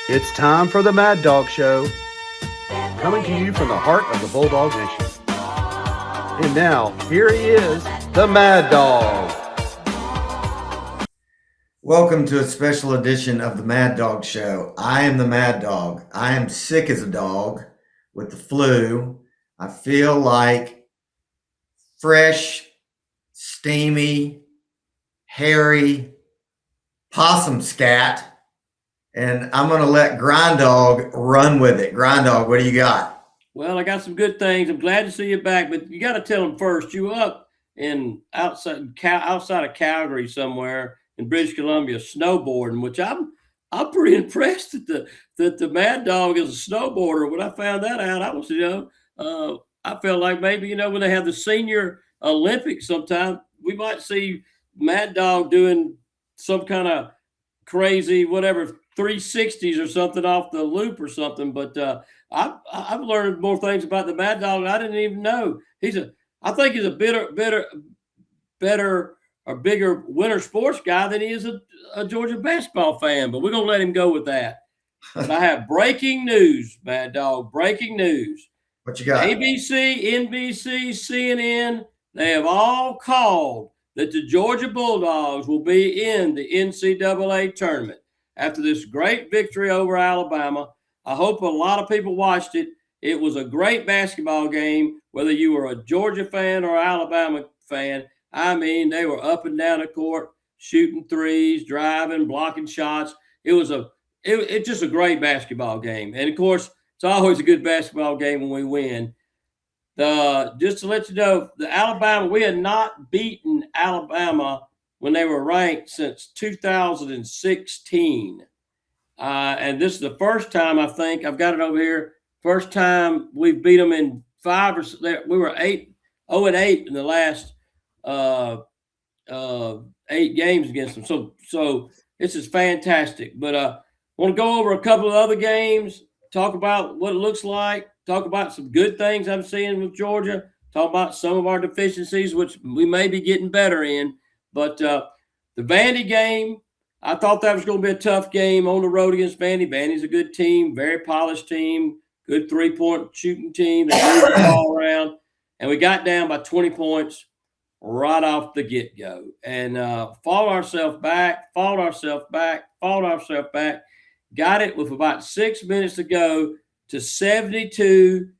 It's time for the MadDawg Show, coming to you from the heart of the Bulldog Nation. And now, here he is, the MadDawg. Welcome to a special edition of the MadDawg Show. I am the MadDawg. I am sick as a dog with the flu. I feel like fresh, steamy, hairy possum scat. And I'm going to let Grindog run with it. Grindog, what do you got? Well, I got some good things. I'm glad to see you back, but you got to tell them first. You were up in outside of Calgary somewhere in British Columbia snowboarding, which I'm pretty impressed that the MadDawg is a snowboarder. When I found that out, I was I felt like maybe when they have the senior Olympics sometime, we might see MadDawg doing some kind of crazy whatever 360s or something off the loop or something. But I've learned more things about the MadDawg I didn't even know. I think he's a better or bigger winter sports guy than he is a Georgia basketball fan. But we're gonna let him go with that. But I have breaking news, MadDawg. Breaking news. What you got? ABC, NBC, CNN, they have all called that the Georgia Bulldogs will be in the NCAA tournament after this great victory over Alabama. I hope a lot of people watched it. It was a great basketball game, whether you were a Georgia fan or Alabama fan. I mean, they were up and down the court, shooting threes, driving, blocking shots. It was just a great basketball game. And, of course, it's always a good basketball game when we win. Just to let you know, we had not beaten Alabama when they were ranked since 2016. And this is the first time, I think, I've got it over here, first time we've beat them in we were 0-8 in the last 8 games against them. So this is fantastic. But I want to go over a couple of other games, talk about what it looks like, talk about some good things I'm seeing with Georgia, talk about some of our deficiencies, which we may be getting better in. But the Vandy game, I thought that was going to be a tough game on the road against Vandy. Vandy's a good team, very polished team, good three-point shooting team. They move the ball around. And we got down by 20 points right off the get-go. And fought ourselves back, got it with about 6 minutes to go to 72,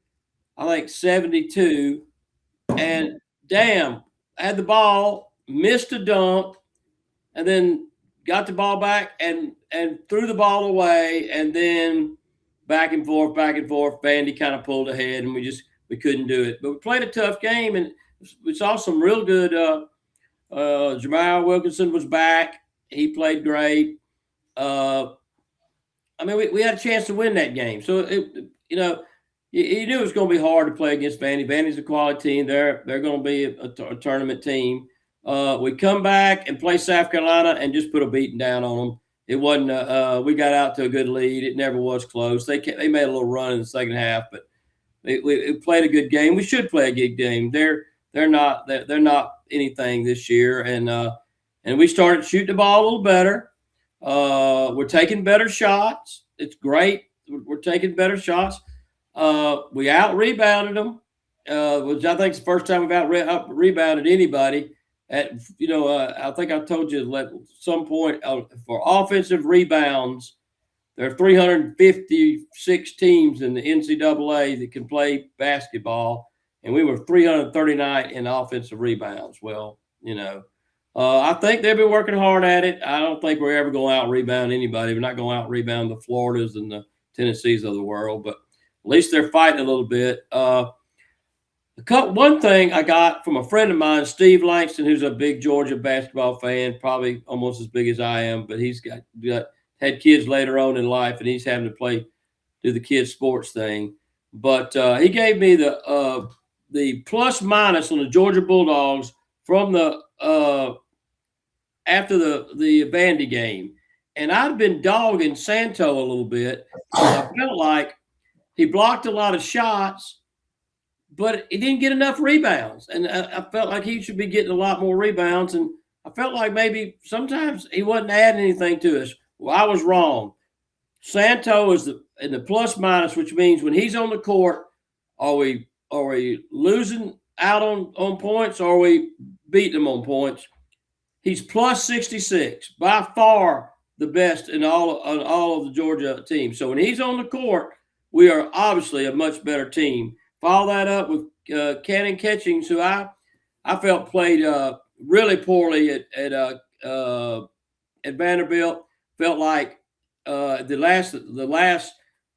I think 72. And damn, had the ball, missed a dunk, and then got the ball back and threw the ball away, and then back and forth. Vandy kind of pulled ahead, and we couldn't do it. But we played a tough game, and we saw some real good. Jamal Wilkinson was back; he played great. We had a chance to win that game. So you knew it was going to be hard to play against Vandy. Vandy's a quality team. They're going to be a tournament team. We come back and play South Carolina and just put a beating down on them. It wasn't. We got out to a good lead. It never was close. They made a little run in the second half, but we played a good game. We should play a good game. They're not anything this year, and we started shooting the ball a little better. We're taking better shots. It's great. We're taking better shots. We out-rebounded them, which I think is the first time we've out-rebounded anybody. I think I told you at some point for offensive rebounds, there are 356 teams in the NCAA that can play basketball, and we were 339 in offensive rebounds. Well, I think they've been working hard at it. I don't think we're ever going to out-rebound anybody. We're not going to out-rebound the Floridas and the Tennessees of the world, but at least they're fighting a little bit. One thing I got from a friend of mine, Steve Langston, who's a big Georgia basketball fan, probably almost as big as I am, but he's had kids later on in life, and he's having to do the kids' sports thing. But he gave me the plus minus on the Georgia Bulldogs from the after the Vandy game, and I've been dogging Santo a little bit. I felt like he blocked a lot of shots, but he didn't get enough rebounds. And I felt like he should be getting a lot more rebounds. And I felt like maybe sometimes he wasn't adding anything to us. Well, I was wrong. Santo is in the plus minus, which means when he's on the court, are we losing out on points, or are we beating them on points? He's plus 66, by far the best in all of the Georgia teams. So when he's on the court, we are obviously a much better team. Follow that up with Cannon Catchings, who I felt played really poorly at Vanderbilt. Felt like the last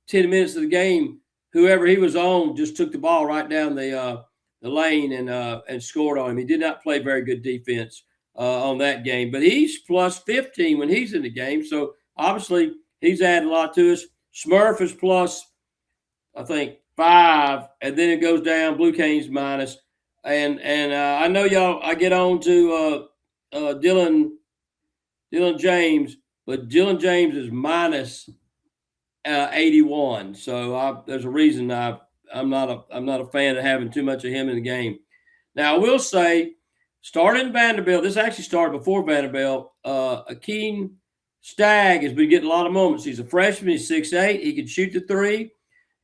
10 minutes of the game, whoever he was on just took the ball right down the lane and scored on him. He did not play very good defense on that game, but he's plus 15 when he's in the game. So obviously he's added a lot to us. Smurf is plus, I think, 5, and then it goes down. Blue Canes minus, and I know y'all. I get on to Dylan James, but Dylan James is minus 81. So there's a reason I'm not a fan of having too much of him in the game. Now I will say, starting Vanderbilt, this actually started before Vanderbilt. Akeem Stagg has been getting a lot of moments. He's a freshman. He's 6'8". He can shoot the three.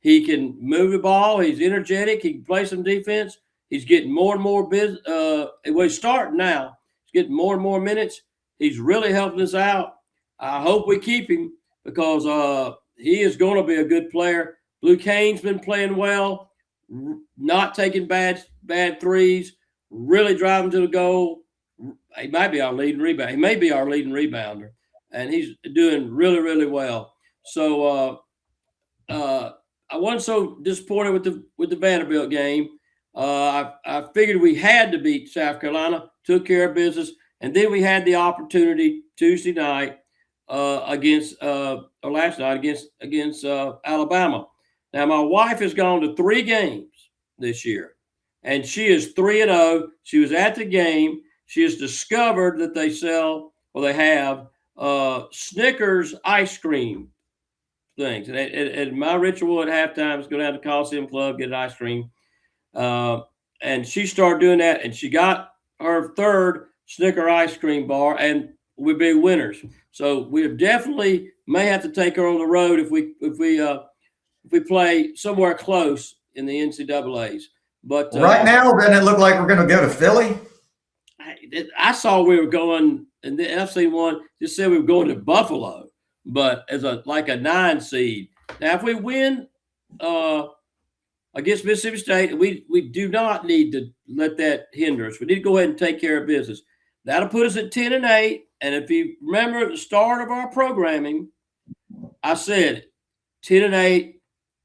He can move the ball. He's energetic. He can play some defense. He's getting more and more business. Well, he's starting now. He's getting more and more minutes. He's really helping us out. I hope we keep him because he is going to be a good player. Blue Cane's been playing well, not taking bad threes, really driving to the goal. He might be our leading rebounder. He may be our leading rebounder, and he's doing really, really well. So I wasn't so disappointed with the Vanderbilt game. I figured we had to beat South Carolina, took care of business, and then we had the opportunity Tuesday night last night against Alabama. Now my wife has gone to 3 games this year, and she is 3-0. She was at the game. She has discovered that they have Snickers ice cream things. And my ritual at halftime is go down to Coliseum Club, get an ice cream. And she started doing that, and she got her 3rd Snicker ice cream bar, and we're big winners. So we definitely may have to take her on the road if we play somewhere close in the NCAAs. But right now, doesn't it look like we're going to go to Philly? I saw we were going, and the FC one just said we were going to Buffalo, but as a 9 seed. Now, if we win against Mississippi State, we do not need to let that hinder us. We need to go ahead and take care of business. That'll put us at 10-8. And if you remember at the start of our programming, I said 10-8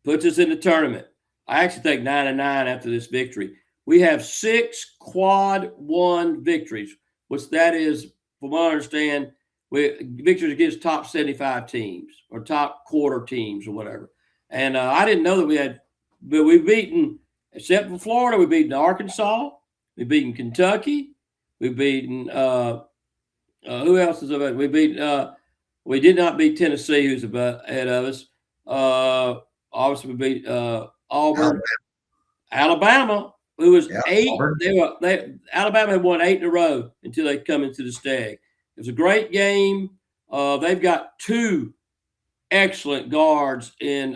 puts us in the tournament. I actually think 9-9 after this victory. We have 6 quad 1 victories, which that is, from what I understand, victories against top 75 teams or top quarter teams or whatever. And I didn't know that we had, but we've beaten, except for Florida, we've beaten Arkansas, we've beaten Kentucky, we've beaten who else is about? We did not beat Tennessee, who's about ahead of us. Obviously, we beat Auburn, Alabama, who was 8. Alabama had won 8 in a row until they come into the Stag. It was a great game. They've got 2 excellent guards in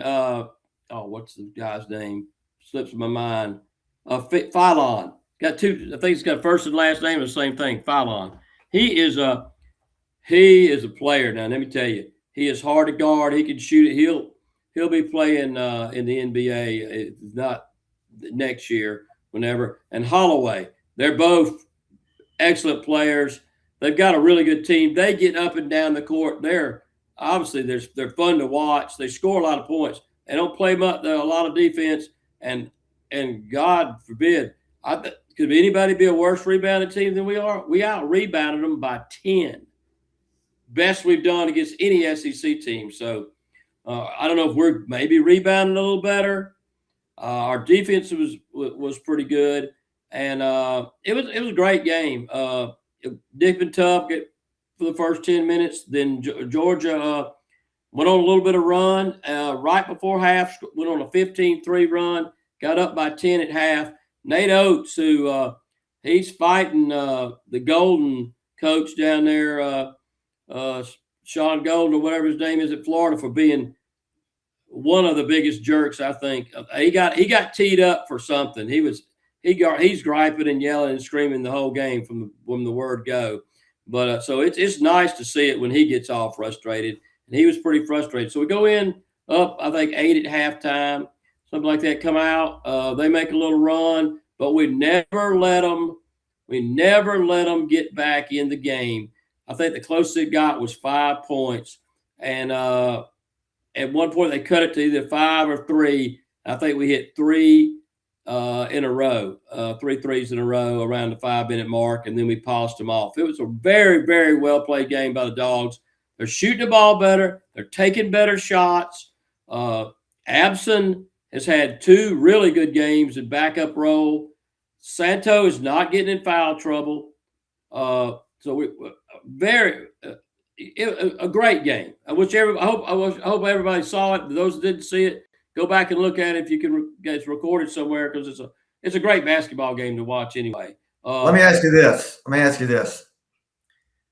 what's the guy's name? Slips my mind. Philon. Got 2. I think he's got first and last name the same thing. Philon. He is a player. Now let me tell you, he is hard to guard. He can shoot it. He'll be playing in the NBA. If not next year, whenever. And Holloway. They're both excellent players. They've got a really good team. They get up and down the court. They're fun to watch. They score a lot of points. They don't play much, a lot of defense. And God forbid, could anybody be a worse rebounding team than we are? We out-rebounded them by 10. Best we've done against any SEC team. So I don't know if we're maybe rebounding a little better. Our defense was pretty good. And it was a great game. Dick and tough for the first 10 minutes. Then Georgia went on a little bit of run right before half, went on a 15-3 run, got up by 10 at half. Nate Oates, who he's fighting the Golden coach down there, Sean Golden or whatever his name is at Florida, for being one of the biggest jerks, I think. He got teed up for something. He's griping and yelling and screaming the whole game from the word go. But so it's nice to see it when he gets all frustrated, and he was pretty frustrated. So we go in up, I think 8 at halftime, something like that. Come out, they make a little run, but we never let them get back in the game. I think the closest it got was 5 points, and at one point they cut it to either 5 or 3. I think we hit 3 in a row, 3 threes in a row around the 5-minute mark, and then we polished them off. It was a very, very well played game by the Dogs. They're shooting the ball better. They're taking better shots. Abson has had 2 really good games in backup role. Santo is not getting in foul trouble. So we very a great game. I hope everybody saw it. Those that didn't see it, go back and look at it if you can get it recorded somewhere, because it's a great basketball game to watch anyway. Let me ask you this.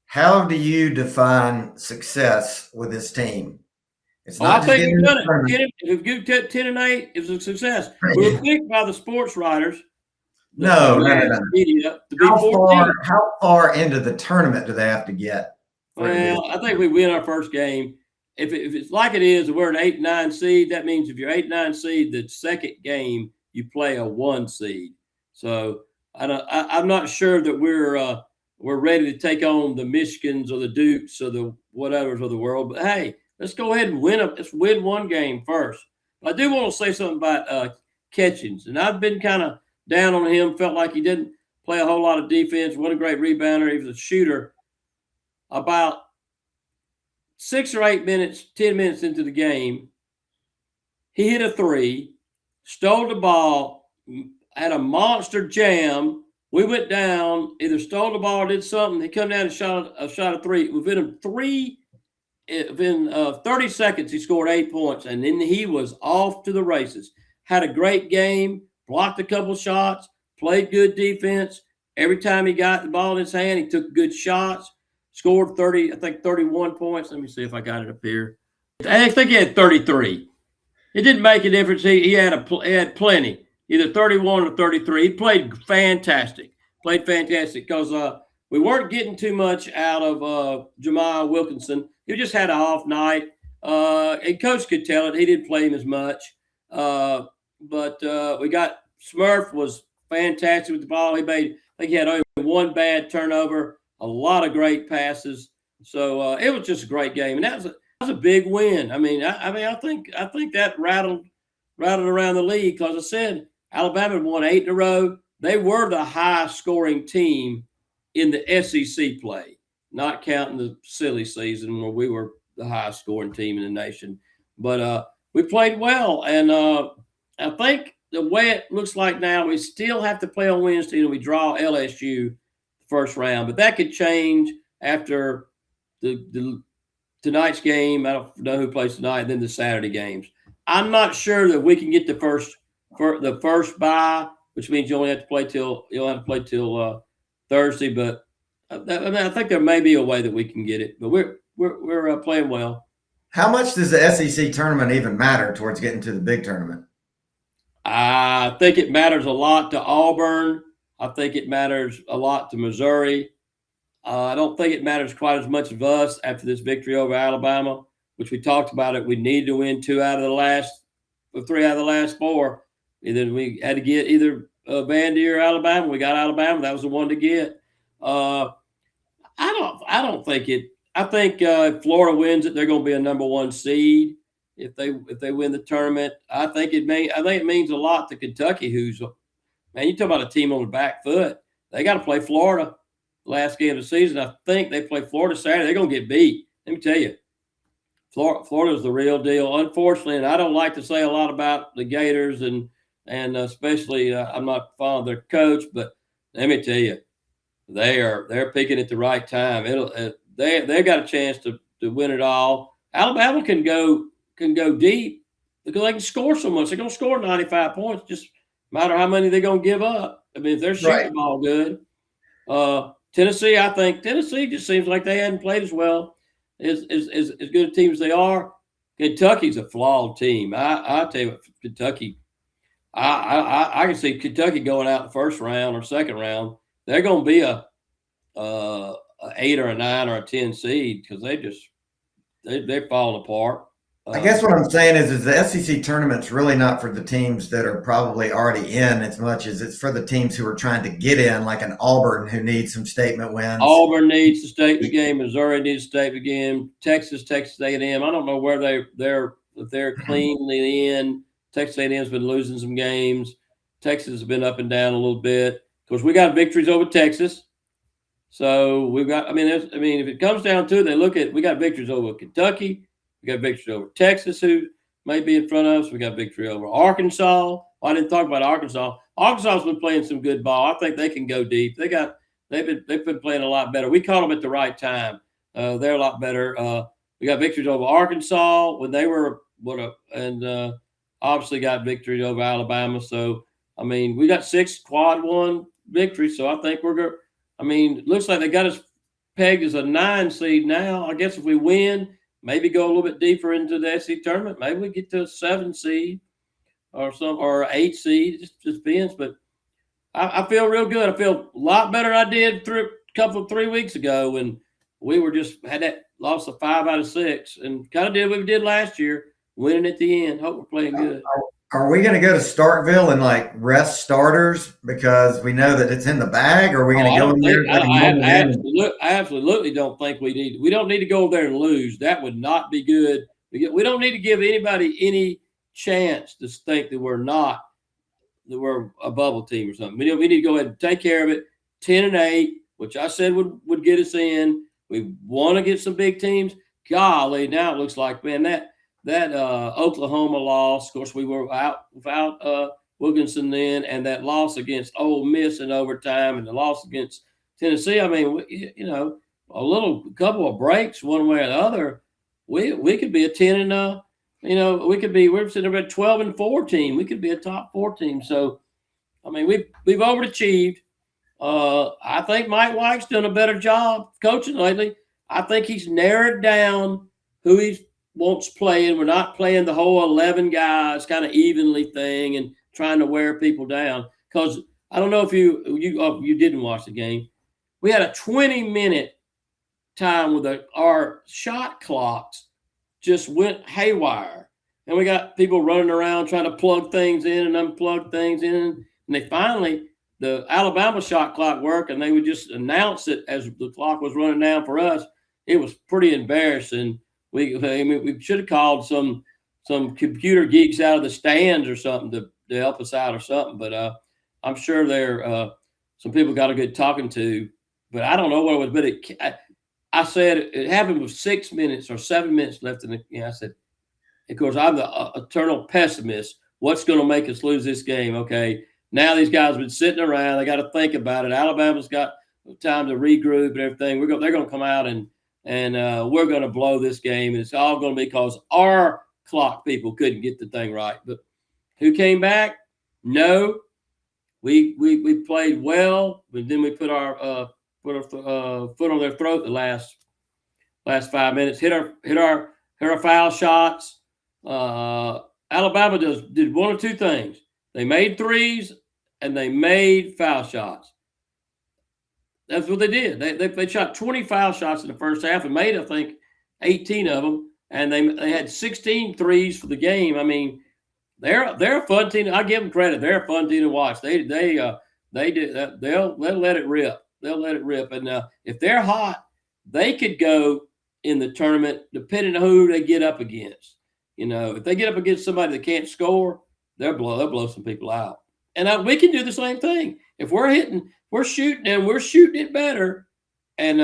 How do you define success with this team? It's not I think we've done it. If you get 10 and 8, it's a success. We were picked by the sports writers. No. Media to be 14. How far into the tournament do they have to get? Well, I think we win our first game. If it's like it is, we're an 8-9 seed. That means if you're 8-9 seed, the second game you play a 1 seed. So I'm not sure that we're ready to take on the Michigans or the Dukes or the whatevers of the world. But hey, let's go ahead and let's win 1 game first. I do want to say something about Catchings, and I've been kind of down on him. Felt like he didn't play a whole lot of defense. What a great rebounder. He was a shooter. About 6 or 8 minutes, 10 minutes into the game, he hit a 3, stole the ball, had a monster jam. We went down, either stole the ball or did something. He come down and shot a 3. Within 30 seconds, he scored 8 points, and then he was off to the races. Had a great game, blocked a couple shots, played good defense. Every time he got the ball in his hand, he took good shots. Scored 31 points. Let me see if I got it up here. I think he had 33. It didn't make a difference. He had plenty, either 31 or 33. He played fantastic because we weren't getting too much out of Jemiah Wilkinson. He just had an off night, and Coach could tell it. He didn't play him as much, but we got Smurf was fantastic with the ball. I think he had only 1 bad turnover. A lot of great passes, so it was just a great game, and that was a big win. I think that rattled around the league, because I said Alabama won 8 in a row. They were the highest scoring team in the SEC play, not counting the silly season where we were the highest scoring team in the nation. But we played well, and I think the way it looks like now, we still have to play on Wednesday, and we draw LSU first round, but that could change after the tonight's game. I don't know who plays tonight, and then the Saturday games. I'm not sure that we can get the first bye, which means you have to play till Thursday. But I think there may be a way that we can get it. But we're playing well. How much does the SEC tournament even matter towards getting to the big tournament? I think it matters a lot to Auburn. I think it matters a lot to Missouri. I don't think it matters quite as much of us after this victory over Alabama, which we talked about it. We needed to win 3 out of the last 4. Either we had to get Vandy or Alabama. We got Alabama. That was the one to get. I don't think it. I think if Florida wins it, they're going to be a number 1 seed. If they win the tournament, I think it means a lot to Kentucky, who's, man, you talk about a team on the back foot. They got to play Florida last game of the season. I think they play Florida Saturday. They're going to get beat. Let me tell you, Florida's the real deal. Unfortunately, and I don't like to say a lot about the Gators, and especially I'm not fond of their coach, but let me tell you, they're picking at the right time. They got a chance to win it all. Alabama can go deep because they can score so much. They're going to score 95 points. Just matter how many they're going to give up. I mean, if they're shooting the ball good. Tennessee, I think Tennessee just seems like they hadn't played as well as good a team as they are. Kentucky's a flawed team. I tell you what, Kentucky. I can see Kentucky going out the first round or second round. They're going to be a 8 or a 9 or a 10 seed because they're falling apart. I guess what I'm saying is the SEC tournament's really not for the teams that are probably already in as much as it's for the teams who are trying to get in, like an Auburn who needs some statement wins. Auburn needs a statement game. Missouri needs a statement game. Texas A&M. I don't know where they're cleanly in. Texas A&M's been losing some games. Texas has been up and down a little bit. Of course, we got victories over Texas. So we've got. If it comes down to it, we got victories over Kentucky. We got victory over Texas, who may be in front of us. We got victory over Arkansas. Well, I didn't talk about Arkansas. Arkansas's been playing some good ball. I think they can go deep. They've been playing a lot better. We caught them at the right time. They're a lot better. We got victories over Arkansas when they were obviously got victories over Alabama. So we got 6 quad 1 victories. So I think we're good. Looks like they got us pegged as a 9 seed now. I guess if we win, maybe go a little bit deeper into the SEC tournament. Maybe we get to a 7 seed or 8 seed. It just depends. But I feel real good. I feel a lot better than I did 3 weeks ago when we were had that loss of 5 out of 6 and kind of did what we did last year, winning at the end. Hope we're playing good. Are we going to go to Starkville and rest starters because we know that it's in the bag? Or are we going to go in there? I absolutely don't think we don't need to go over there and lose. That would not be good. We don't need to give anybody any chance to think that we're a bubble team or something. We need to go ahead and take care of it. 10-8, which I said would get us in. We want to get some big teams. Golly, now it looks like, man, that Oklahoma loss. Of course, we were out without Wilkinson then, and that loss against Ole Miss in overtime, and the loss against Tennessee. A couple of breaks one way or the other. We could be a 10 and we're sitting there at 12-4 team. We could be a top 4 team. So, we've overachieved. I think Mike White's done a better job coaching lately. I think he's narrowed down who he wants playing. We're not playing the whole 11 guys kind of evenly thing and trying to wear people down. Because I don't know if you didn't watch the game. We had a 20-minute time with our shot clocks just went haywire. And we got people running around trying to plug things in and unplug things in. And they finally, the Alabama shot clock worked, and they would just announce it as the clock was running down for us. It was pretty embarrassing. We should have called some computer geeks out of the stands or something to help us out or something. But I'm sure there some people got a good talking to. But I don't know what it was. But I said it happened with 6 minutes or 7 minutes left in the game. I said, of course, I'm the eternal pessimist. What's going to make us lose this game? Okay, now these guys have been sitting around. They got to think about it. Alabama's got time to regroup and everything. They're going to come out and we're going to blow this game. And it's all going to be because our clock people couldn't get the thing right. But who came back? No. We played well, but then we put our foot on their throat the last 5 minutes. Hit our foul shots. Alabama did one of two things. They made threes and they made foul shots. That's what they did. They shot 20 foul shots in the first half and made, I think, 18 of them. And they had 16 threes for the game. They're a fun team. I give them credit. They're a fun team to watch. They do that. They'll let it rip. They'll let it rip. And if they're hot, they could go in the tournament depending on who they get up against. If they get up against somebody that can't score, they'll blow some people out. And we can do the same thing. If we're shooting it better. And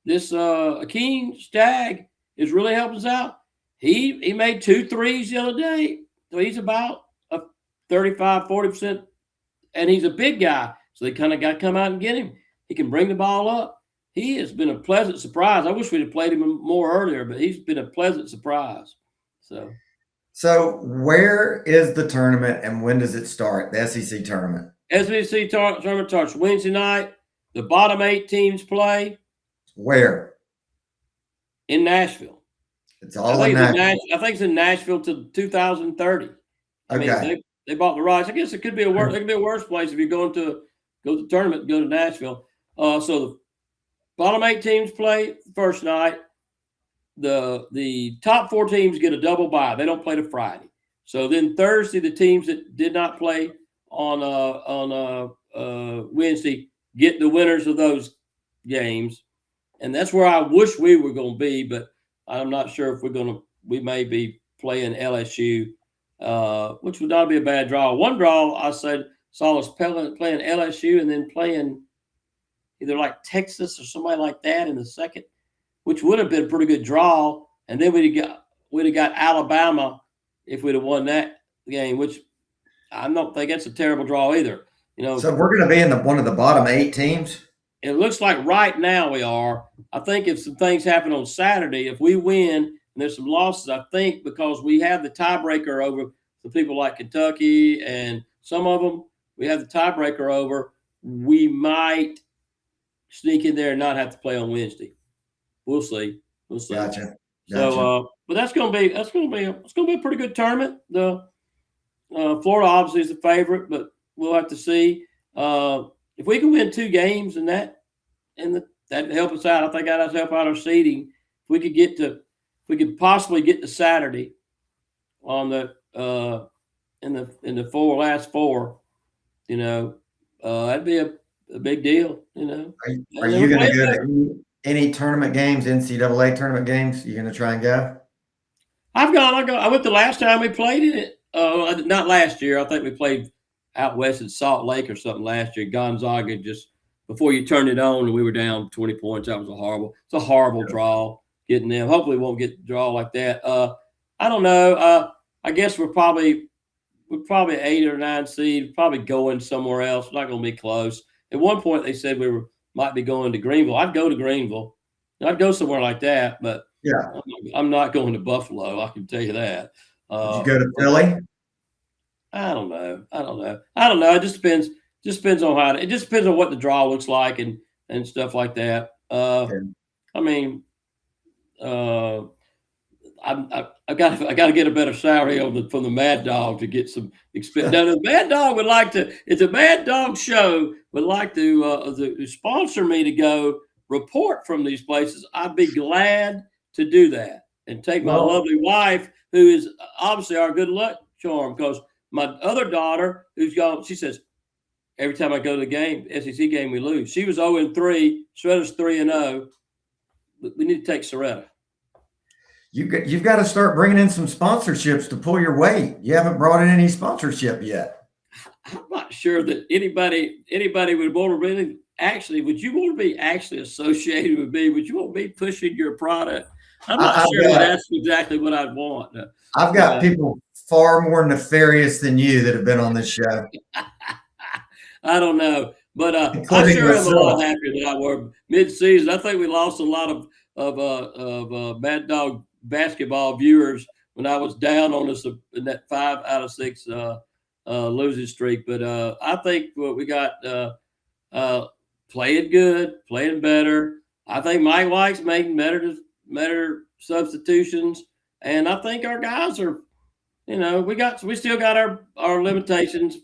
this Akeem Stagg is really helping us out. He made 2 threes the other day. So he's about a 35-40%. And he's a big guy. So they kind of got to come out and get him. He can bring the ball up. He has been a pleasant surprise. I wish we'd have played him more earlier, but he's been a pleasant surprise. So where is the tournament and when does it start, the SEC tournament? SEC tournament starts Wednesday night. The bottom 8 teams play. Where? In Nashville. It's all in Nashville. I think it's in Nashville till 2030. I Okay. mean, they bought the rights. I guess it could be a worse. It could be a worse place if you're going to go to the tournament. Go to Nashville. So the bottom 8 teams play first night. The top 4 teams get a double bye. They don't play the Friday. So then Thursday, the teams that did not play on Wednesday get the winners of those games, and that's where I wish we were going to be, but I'm not sure if we're going to. We may be playing LSU, which would not be a bad draw. One draw I saw us playing LSU and then playing either like Texas or somebody like that in the second, which would have been a pretty good draw. And then we'd have got Alabama if we'd have won that game, which I don't think that's a terrible draw either. So we're going to be in one of the bottom 8 teams. It looks like right now we are. I think if some things happen on Saturday, if we win and there's some losses, I think because we have the tiebreaker over the people like Kentucky and some of them, we have the tiebreaker over, we might sneak in there and not have to play on Wednesday. We'll see. Gotcha. So, but it's going to be a pretty good tournament. The Florida obviously is the favorite, but we'll have to see. If we can win 2 games in that help us out. I think that'll help out our seeding. If we could possibly get to Saturday on the in the last 4, that'd be a big deal. Are you going to go to any tournament games, NCAA tournament games? You going to try and go? I've gone. I went the last time we played in it. Not last year. I think we played out west at Salt Lake or something last year. Gonzaga just before you turned it on and we were down 20 points. That was a horrible draw getting them. Hopefully we won't get the draw like that. I don't know. I guess we're probably 8 or 9 seed, probably going somewhere else. Not going to be close. At one point they said might be going to Greenville. I'd go to Greenville. I'd go somewhere like that, but yeah, I'm not going to Buffalo. I can tell you that. Did you go to Philly? I don't know. It just depends. It just depends on what the draw looks like and stuff like that. I mean, I got to get a better salary from the MadDawg to get some expense. Now, the MadDawg would like to. If the MadDawg show would like to sponsor me to go report from these places, I'd be glad to do that and take my lovely wife, who is obviously our good luck charm, because my other daughter, who's gone, she says, every time I go to the game, SEC game, we lose. She was 0-3. Soretta's 3-0. We need to take Soretta. You've got to start bringing in some sponsorships to pull your weight. You haven't brought in any sponsorship yet. I'm not sure that anybody would want to really actually. Would you want to be actually associated with me? Would you want me pushing your product? I'm not sure that's exactly what I'd want. I've got people far more nefarious than you that have been on this show. I don't know, but I sure am a lot happier than I were mid-season. I think we lost a lot of MadDawg basketball viewers when I was down on us in that 5 out of 6 losing streak. But I think what we got playing good, playing better. I think Mike White's making better substitutions, and I think our guys are. We still got our limitations,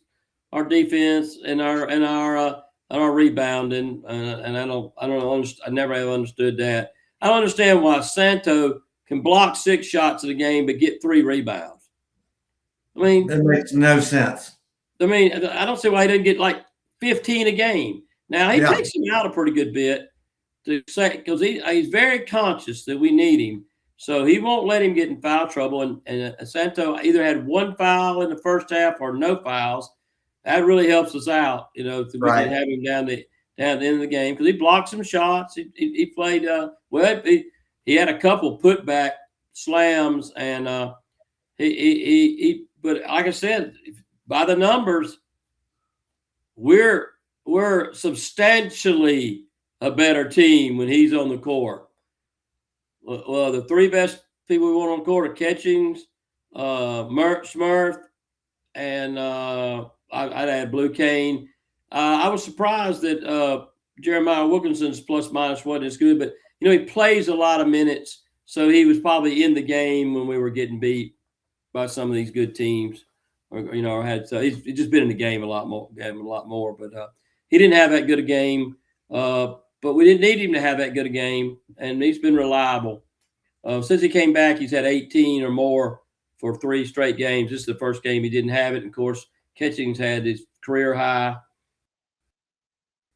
our defense and our rebounding, and I never have understood that. I don't understand why Santo can block 6 shots in a game but get 3 rebounds. I mean, that makes no sense. I mean, I don't see why he didn't get like 15 a game. Now he takes him out a pretty good bit to say, because he's very conscious that we need him. So he won't let him get in foul trouble. And Santo either had 1 foul in the first half or no fouls. That really helps us out, we can have him down the end of the game, because he blocked some shots. He played well. He had a couple putback slams, and but like I said, by the numbers, we're substantially a better team when he's on the court. Well, the 3 best people we want on the court are Catchings, Smurf, and I'd add Blue Cane. I was surprised that Jeremiah Wilkinson's plus minus wasn't as good, but he plays a lot of minutes So he was probably in the game when we were getting beat by some of these good teams, or had so he's just been in the game a lot more. But he didn't have that good a game. But we didn't need him to have that good a game, and he's been reliable. Since he came back, he's had 18 or more for 3 straight games. This is the first game he didn't have it. And of course, Catchings had his career high,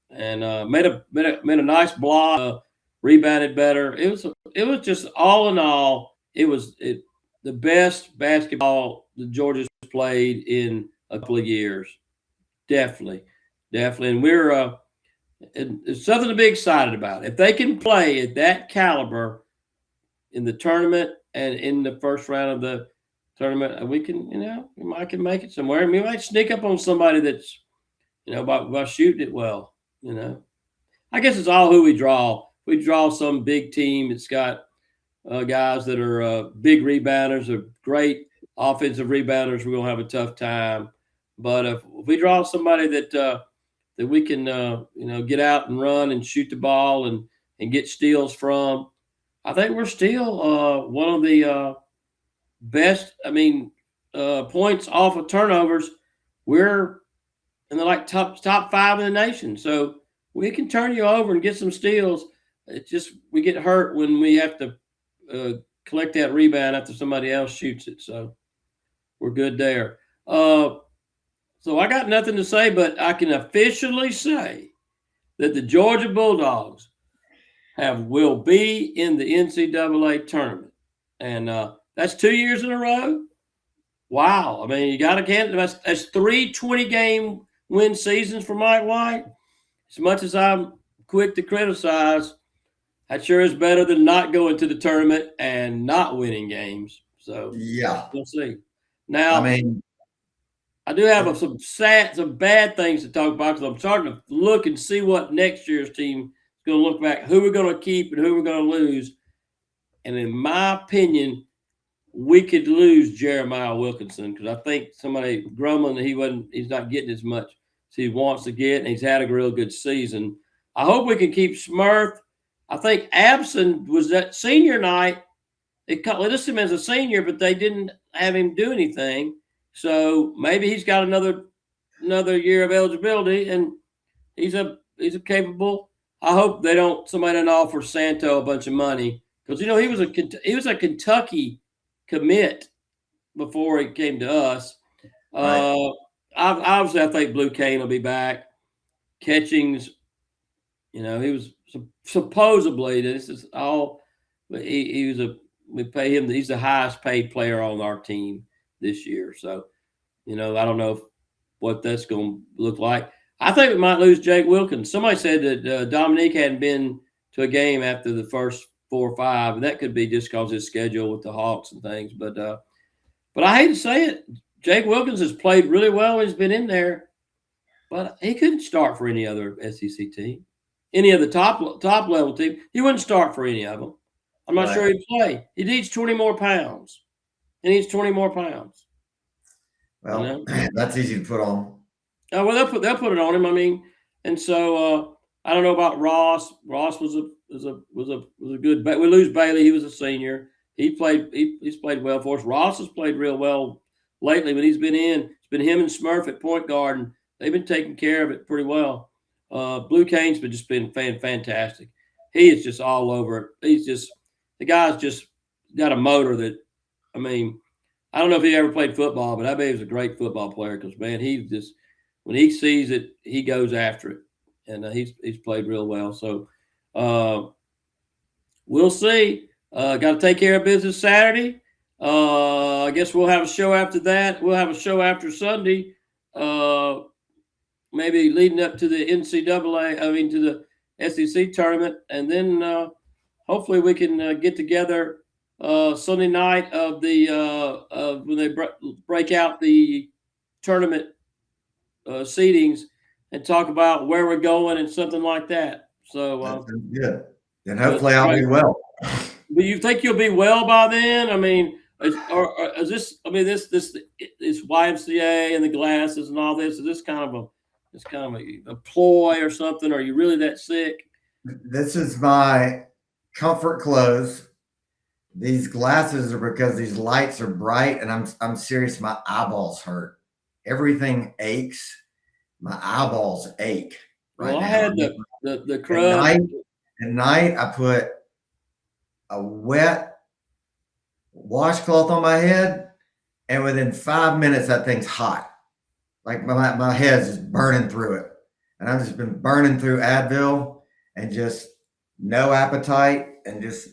and made a nice block, rebounded better. It was just all in all, the best basketball the Georgia's played in a couple of years. Definitely, and it's something to be excited about. If they can play at that caliber in the tournament and in the first round of the tournament, we might can make it somewhere. We might sneak up on somebody that's, by shooting it well. I guess it's all who we draw. We draw some big team that's got guys that are big rebounders, or great offensive rebounders. We're gonna have a tough time. But if we draw somebody that we can, get out and run and shoot the ball and get steals from, I think we're still one of the best. Points off of turnovers, we're in the top 5 in the nation. So we can turn you over and get some steals. It's just we get hurt when we have to collect that rebound after somebody else shoots it. So we're good there. So I got nothing to say, but I can officially say that the Georgia Bulldogs will be in the NCAA tournament, and that's 2 years in a row. Wow! I mean, you got to count. That's 3 20-game win seasons for Mike White. As much as I'm quick to criticize, that sure is better than not going to the tournament and not winning games. So Yeah, we'll see. Now, I do have some bad things to talk about, because I'm starting to look and see what next year's team is going to look like, who we're going to keep and who we're going to lose. And in my opinion, we could lose Jeremiah Wilkinson, because I think somebody grumbling that he's not getting as much as he wants to get, and he's had a real good season. I hope we can keep Smurf. I think Abson was that senior night. They listed him as a senior, but they didn't have him do anything. So maybe he's got another year of eligibility, and he's a capable. I hope somebody don't offer Santo a bunch of money, because he was a Kentucky commit before he came to us. Right. Obviously, I think Blue Cane will be back. Catchings, he was supposedly, this is all, but we pay him. He's the highest paid player on our team this year. So, I don't know what that's going to look like. I think we might lose Jake Wilkins. Somebody said that Dominique hadn't been to a game after the first 4 or 5, and that could be just because his schedule with the Hawks and things. But I hate to say it, Jake Wilkins has played really well when he's been in there, but he couldn't start for any other SEC team, any of the top level team. He wouldn't start for any of them. I'm not sure he'd play. He needs 20 more pounds. He needs 20 more pounds. Well, that's easy to put on. Well, they'll put it on him. And so I don't know about Ross. Ross was a good. We lose Bailey. He was a senior. He's played well for us. Ross has played real well lately when he's been in. It's been him and Smurf at point guard, and they've been taking care of it pretty well. Blue Cane's been fantastic. He is just all over it. The guy's just got a motor that, I don't know if he ever played football, but I bet he was a great football player, because, man, when he sees it, he goes after it. And he's played real well. So we'll see. Got to take care of business Saturday. I guess we'll have a show after that. We'll have a show after Sunday, maybe leading up to the to the SEC tournament. And then hopefully we can get together Sunday night of when they break out the tournament seedings and talk about where we're going and something like that. So good. And hopefully I'll be well. Do you think you'll be well by then? Is this YMCA and the glasses and all this? Is this kind of a ploy or something? Are you really that sick? This is my comfort clothes. These glasses are because these lights are bright, and I'm serious. My eyeballs hurt. Everything aches. My eyeballs ache right Well, I now. had the At crud. night, I put a wet washcloth on my head, and within 5 minutes, that thing's hot. Like my head's just burning through it. And I've just been burning through Advil and just no appetite and just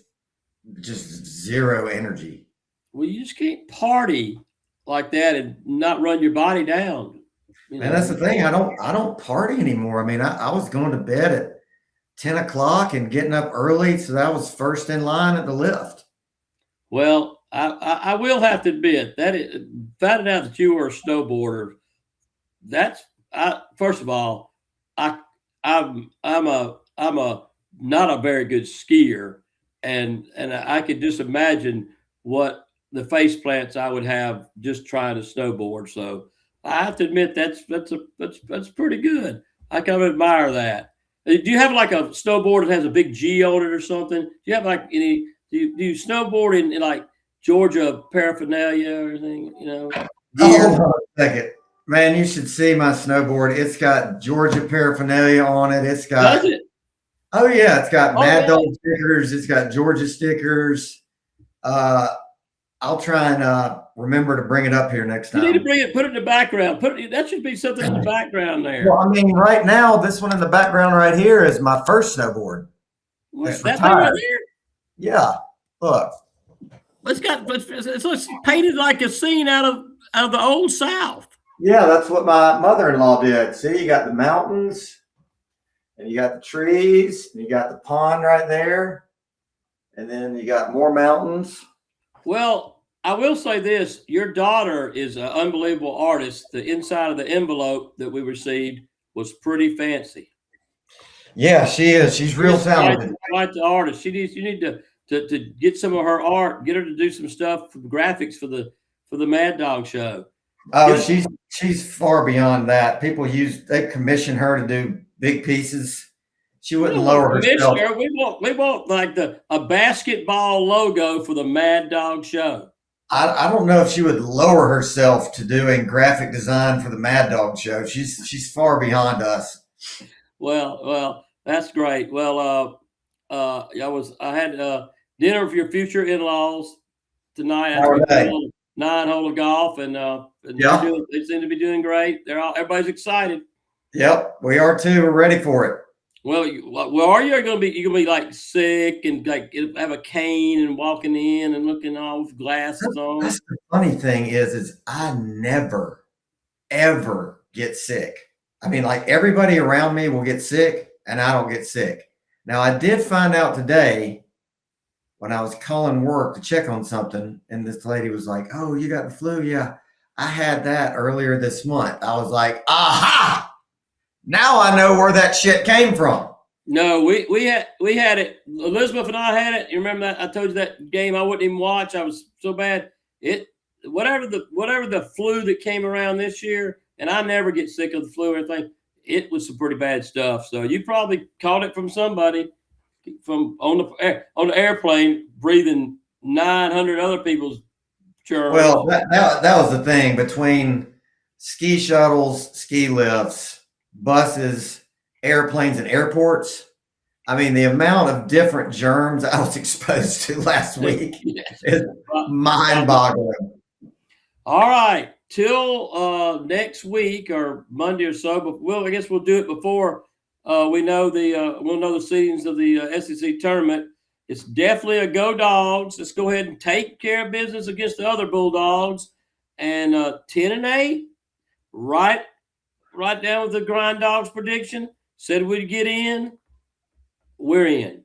zero energy. Well, you just can't party like that and not run your body down. You Man, know? that's the thing. I don't party anymore. I mean, I was going to bed at 10 o'clock and getting up early, so that was first in line at the lift. Well, I will have to admit that finding out that you were a snowboarder, that's first of all, I'm a not a very good skier, and I could just imagine what the face plants I would have just trying to snowboard. So I have to admit that's pretty good. I kind of admire that. Do you have like a snowboard that has a big G on it or something? Do you have like any? Do you snowboard in like Georgia paraphernalia or anything? You know. Hold on a second. Man, you should see my snowboard. It's got Georgia paraphernalia on it. It's got. Does it? Oh yeah, it's got MadDawg really? stickers. It's got Georgia stickers. I'll try and remember to bring it up here next time. You need to bring it. Put it in the background. That should be something in the background there. Well, I mean, right now, this one in the background right here is my first snowboard. It's That thing right retired. there. Yeah, look. It's painted like a scene out of the old South. Yeah, that's what my mother-in-law did. See, you got the mountains, and you got the trees, and you got the pond right there, and then you got more mountains. Well, I will say this: your daughter is an unbelievable artist. The inside of the envelope that we received was pretty fancy. Yeah, she is. She's real talented. Quite the artist. You need to get some of her art. Get her to do some stuff for graphics for the MadDawg show. Oh, she's far beyond that. They commission her to do big pieces. She wouldn't lower herself. We want like a basketball logo for the MadDawg show. I don't know if she would lower herself to doing graphic design for the MadDawg show. She's far beyond us. Well, that's great. Well, I had dinner with your future in-laws tonight. How are they? 9-hole of golf, and Yeah. they seem to be doing great. Everybody's excited. Yep, we are too. We're ready for it. Well, are you going to be? You're going to be like sick and like have a cane and walking in and looking all with glasses on. That's the funny thing is I never ever get sick. I mean, like everybody around me will get sick, and I don't get sick. Now, I did find out today when I was calling work to check on something, and this lady was like, "Oh, you got the flu?" Yeah, I had that earlier this month. I was like, "Aha! Now I know where that shit came from." No, we had it. Elizabeth and I had it. You remember that? I told you that game I wouldn't even watch. I was so bad. Whatever the flu that came around this year, and I never get sick of the flu or anything. It was some pretty bad stuff. So you probably caught it from somebody from on the airplane breathing 900 other people's germs. Well, that was the thing between ski shuttles, ski lifts, buses, airplanes, and airports. I mean, the amount of different germs I was exposed to last week is mind-boggling. All right, till next week or Monday or so. But I guess we'll do it before we'll know the seedings of the SEC tournament. It's definitely a go Dogs. Let's go ahead and take care of business against the other Bulldogs. And 10-8, right down with the Grind Dogs prediction. Said we'd get in. We're in.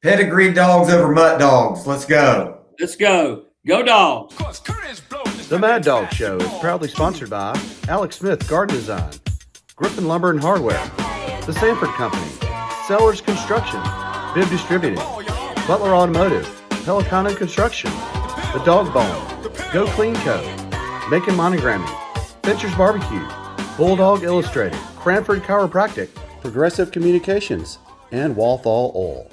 Pedigree dogs over mutt dogs. Let's go. Let's go. Go Dogs. The MadDawg Show is proudly sponsored by Alex Smith Garden Design, Griffin Lumber and Hardware, The Sanford Company, Sellers Construction, Bib Distributing, Butler Automotive, Pelicano Construction, The Dog Bone, Go Clean Co., Macon Monogramming, Fincher's Barbecue, Bulldog Illustrated, Cranford Chiropractic, Progressive Communications, and Walthall Oil.